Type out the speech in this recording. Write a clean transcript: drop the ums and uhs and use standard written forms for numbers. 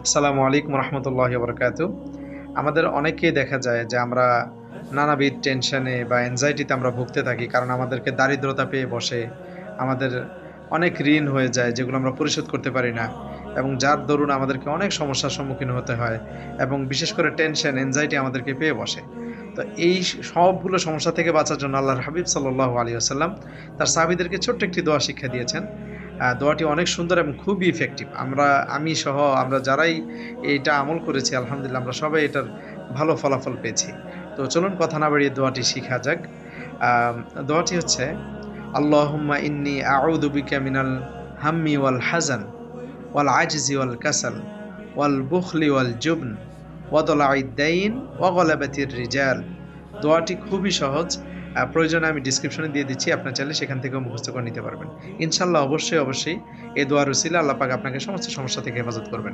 আসসালামু আলাইকুম রহমতুল্লাহি বারাকাতু। আমাদের অনেকেই দেখা যায় যে আমরা নানাবিধ টেনশনে বা অ্যাংজাইটিতে আমরা ভুগতে থাকি, কারণ আমাদেরকে দারিদ্রতা পেয়ে বসে। আমাদের অনেক ঋণ হয়ে যায় যেগুলো আমরা পরিশোধ করতে পারি না, এবং যার দরুন আমাদেরকে অনেক সমস্যার সম্মুখীন হতে হয়, এবং বিশেষ করে টেনশন অ্যাংজাইটি আমাদেরকে পেয়ে বসে। তো এই সবগুলো সমস্যা থেকে বাঁচার জন্য আল্লাহর হাবিব সাল্লাল্লাহু আলাইহি ওয়াসাল্লাম তার সাহাবীদেরকে ছোট্ট একটি দোয়া শিক্ষা দিয়েছেন। দোয়াটি অনেক সুন্দর এবং খুবই ইফেক্টিভ। আমি সহ আমরা যারাই এইটা আমল করেছি আলহামদুলিল্লাহ আমরা সবাই এটার ভালো ফলাফল পেয়েছি। তো চলুন কথা না বাড়িয়ে দোয়াটি শিখা যাক। আম দোয়াটি হচ্ছে, আল্লাহুম্মা ইন্নী আউযু বিকা মিনাল হাম্মি ওয়াল হাযান ওয়াল আজজি ওয়াল কাসাল ওয়াল বুখলি ওয়াল জুবন ওয়া দালাইদ দাইন ওয়া গলাবাতির রিজাল। দোয়াটি খুবই সহজ। প্রয়োজনে আমি ডেসক্রিপশনে দিয়ে দিচ্ছি। আপনার চাইলে সেখান থেকেও মুখস্থ করে নিতে পারবেন। ইনশাআল্লাহ অবশ্যই এই দোয়ার উসিলায় আল্লাহ পাক আপনাকে সমস্ত সমস্যা থেকে হেফাজত করবেন।